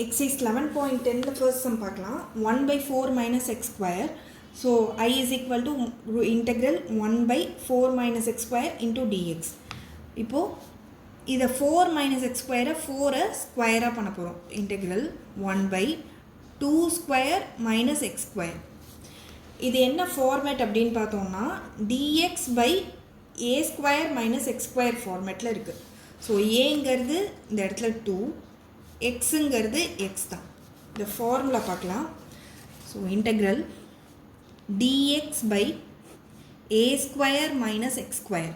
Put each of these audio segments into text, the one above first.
exercise 11.10 first sum பார்க்கலாம் 1 by 4 minus x square. So I is equal to integral 1 by 4 minus x square into dx. இப்போ இதை 4 minus x square 4 ஸ்கொயராக பண்ண போகிறோம். integral 1 by 2 square minus x square. இது என்ன format அப்படின்னு பார்த்தோம்னா dx by a square minus x square ஃபார்மேட்டில் இருக்குது. ஸோ ஏங்கிறது இந்த இடத்துல 2, எக்ஸுங்கிறது எக்ஸ் தான். இந்த ஃபார்முலா பார்க்கலாம். So integral dx by a square minus x square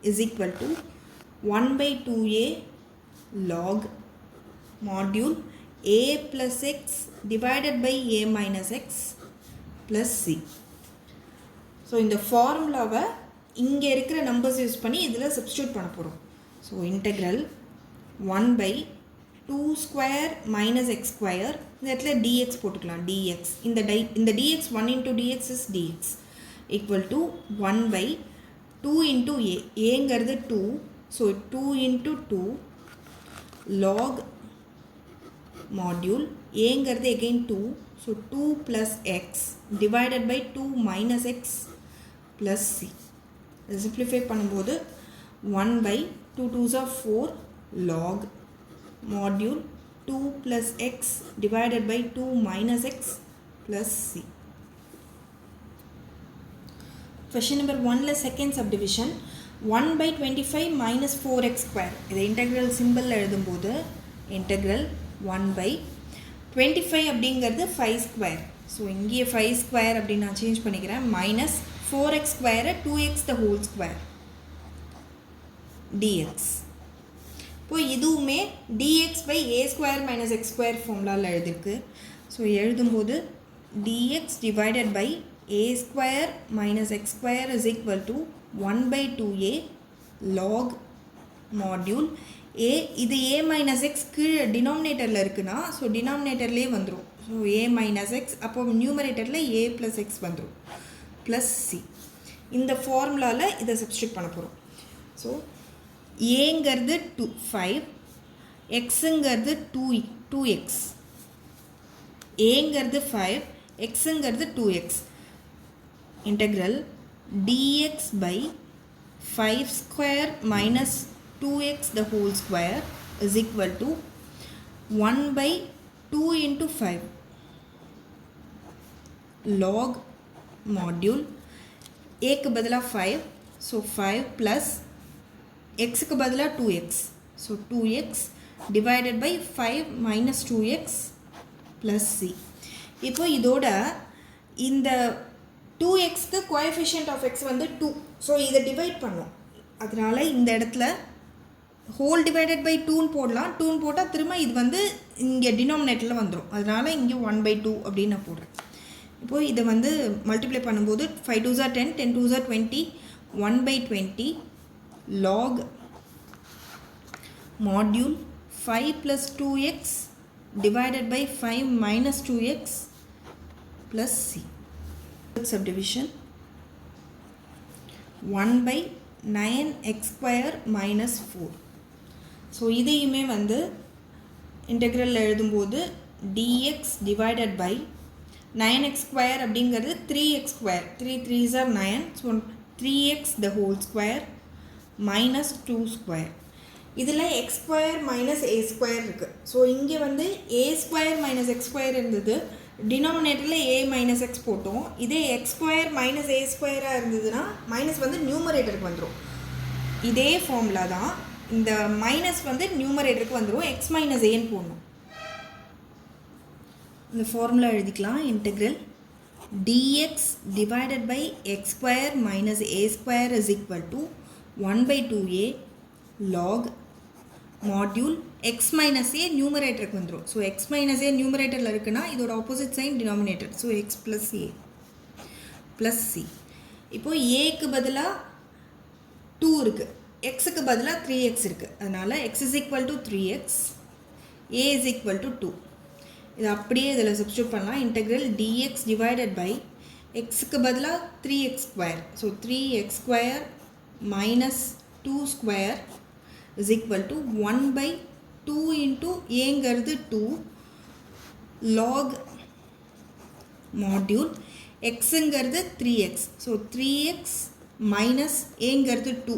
is equal to 1 by 2a log module a plus x divided by a minus x plus c. So இந்த ஃபார்முலாவை இங்கே இருக்கிற நம்பர்ஸ் யூஸ் பண்ணி இதில் substitute பண்ண போகிறோம். So integral 1 by 2 square minus x square, இந்த இடத்துல dx போட்டுக்கலாம். dx இந்த dx 1 into dx is dx equal to 1 by 2 into a. ஏங்கிறது 2, ஸோ 2 into 2 log module ஏங்கிறது again 2, so 2 plus x divided by 2 minus x plus c. Simplify பண்ணும்போது 1 by 2 2s are 4 log module 2 plus x divided by 2 minus x plus c. Question number 1 second subdivision 1 by 25 minus 4x square. இது integral symbol எழுதும்போது integral 1 by 25 அப்படிங்கிறது 5 square. So இங்கே 5 square அப்படின்னு நான் change பண்ணிக்கிறேன். Minus 4x square 2x the whole square dx. இப்போ இதுவுமே dx by a square minus x square ஃபார்முலாவில் எழுதிருக்கு. ஸோ எழுதும்போது dx divided by a square minus x square is equal to 1 by 2a log module a. இது a minus x கீழே டினாமினேட்டரில் இருக்குன்னா so டினாமினேட்டர்லேயே வந்துடும். ஸோ a minus x அப்போ நியூமரேட்டரில் a plus x வந்துடும் plus c. இந்த ஃபார்முலாவில் இதை சப்ஸ்டியூட் பண்ண போகிறோம். ஸோ ஏங்கிறது 5, எக்ஸுங்கிறது 2x, ஏங்கிறது 5, எக்ஸுங்கிறது 2x. Integral dx by 5 square minus 2x the whole square is equal to 1 by 2 into 5 log module ஏக்கு பதிலாக 5, ஸோ 5 plus எக்ஸுக்கு பதிலாக 2x, so 2x divided by 5 minus 2x plus c. இப்போ இதோட இந்த 2xக்கு coefficient of x வந்து 2, so இதை divide பண்ணோம். அதனால் இந்த இடத்துல ஹோல் டிவைடட் பை 2ன்னு போடலாம். 2ன்னு போட்டால் திரும்ப இது வந்து இங்கே டினாமினேட்டரில் வந்துடும். அதனால் இங்கே 1 by 2 அப்படின்னு நான் போடுறேன். இப்போது இதை வந்து மல்டிப்ளை பண்ணும்போது 5 2s are 10, 10 2s are 20, 1 by 20 log module 5 plus 2x divided by 5 minus 2x plus c. Subdivision 1 by 9x square minus 4. So இதையுமே வந்து இன்டெக்ரல் எழுதும்போது dx divided by 9x square அப்படிங்கிறது 3x square, 3 3s are 9, so 3x the whole square minus 2 square. இதில் x square minus a square இருக்குது. So இங்கே வந்து a square minus x square இருந்தது, டினாமினேட்டரில் a minus x போட்டோம். இதே x square minus a squareாக இருந்ததுன்னா மைனஸ் வந்து நியூமரேட்டருக்கு வந்துடும். இதே ஃபார்முலா தான், இந்த மைனஸ் வந்து நியூமரேட்டருக்கு வந்துடும். x minus aன்னு போடணும். இந்த ஃபார்முலா எழுதிக்கலாம். Integral dx divided by x square minus a square is equal to 1 by 2a log module x minus a நியூமரேட்டருக்கு வந்துடும். ஸோ x minus a நியூமரேட்டரில் இருக்குன்னா இதோட opposite sign denominator, so x plus a plus c. இப்போது ஏக்கு பதிலாக 2 இருக்குது, எக்ஸுக்கு பதிலாக 3x இருக்குது. அதனால் x is equal to 3x, a is equal to 2. இது அப்படியே இதில் சப்ஸ்டியூட் பண்ணலாம். இன்டெக்ரல் dx divided by எக்ஸுக்கு பதிலாக 3x square, so 3x square minus 2 square is equal to 1 by 2 into ஏங்கிறது 2 log module xங்கிறது 3x. So 3x minus ஏங்கிறது 2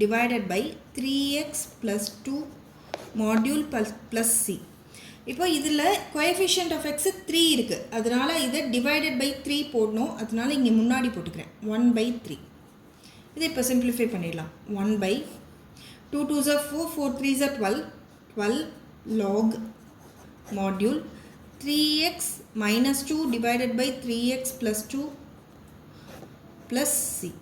divided by 3x plus 2 module plus c. இப்போ இதில் coefficient of x 3 இருக்குது, அதனால் இதை divided by 3 போடணும், அதனால் இங்கே முன்னாடி போட்டுக்கிறேன் 1 by 3. இதை இப்போ simplify பண்ணிடலாம். 1 by 2 2s are 4 4 3s are 12 log module 3x minus 2 divided by 3x plus 2 plus c.